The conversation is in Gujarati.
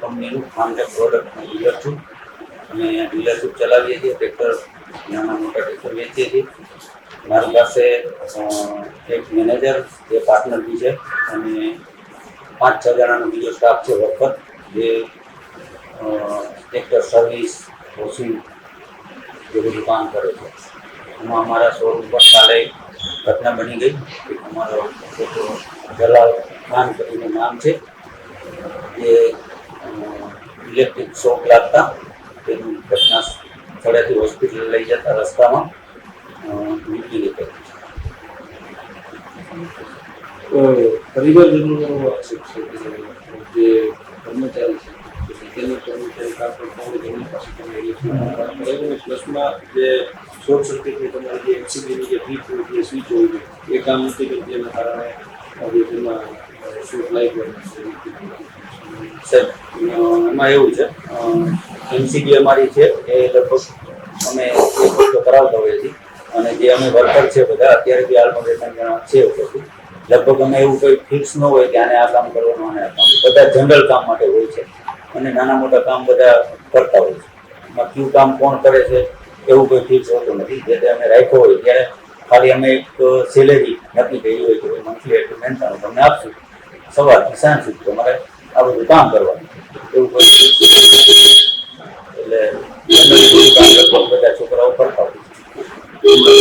કંપનીનું ફાર્મટેક પ્રોડક્ટનું ડીલર છું અને ડીલરશીપ ચલાવીએ છીએ. ટ્રેક્ટર, નાના મોટા ટ્રેક્ટર વેચીએ છીએ. મારી પાસે એક મેનેજર, બે પાર્ટનર બી છે અને 5-6 જણાનો બીજો સ્ટાફ છે વર્કર, જે ટ્રેક્ટર સર્વિસ, વોશિંગ એ બધું કામ કરે છે. એમાં અમારા શોરૂમ પર કાલે ઘટના બની ગઈ. અમારો છોકરો જલાલ ખાન કરીને નામ છે, એ ઇલેક્ટ્રિક શોક લાગતા તેનું ઘટના સ્થળેથી હોસ્પિટલ લઈ જતા રસ્તામાં મૃત્યુ નીકળ્યું છે. પરિવારજનોનો આક્ષેપ છે કે જે કર્મચારી છે તેને કર્મચારી કામની પાસે પ્લસમાં જે શોર્ટ સર્કિટની તમારી જે એલસીડીની જે ફીટ હોય જે સ્વિચ હોય એ કામ નથી કરતી, એના કારણે જે તેમાં શોર્ટ લાઈટ સર, એમાં એવું છે, એમસીબી અમારી છે એ લગભગ અમે એક વખત કરાવતા હોઈએ છીએ અને જે અમે વર્કર છે બધા અત્યારે બી હાલમાં 2-3 જણા છે ઉપરથી, લગભગ અમે એવું કોઈ ફિક્સ ન હોય કે આને આ કામ કરવાનું, આને આ કામ, બધા જનરલ કામ માટે હોય છે અને નાના મોટા કામ બધા કરતા હોય છે. એમાં કયું કામ કોણ કરે છે એવું કોઈ ફિક્સ હોતું નથી. જે અમે રાખ્યો હોય ત્યારે ખાલી અમે એક સેલેરી નક્કી કરી હોય કે મંથલી એટલું મહેનતાણું તમને આપશું, સવારથી સાંજ સુધી તમારે આ બધું કામ કરવાનું, એવું કોઈ એટલે કામ લગભગ બધા છોકરાઓ કરતા હોય છે.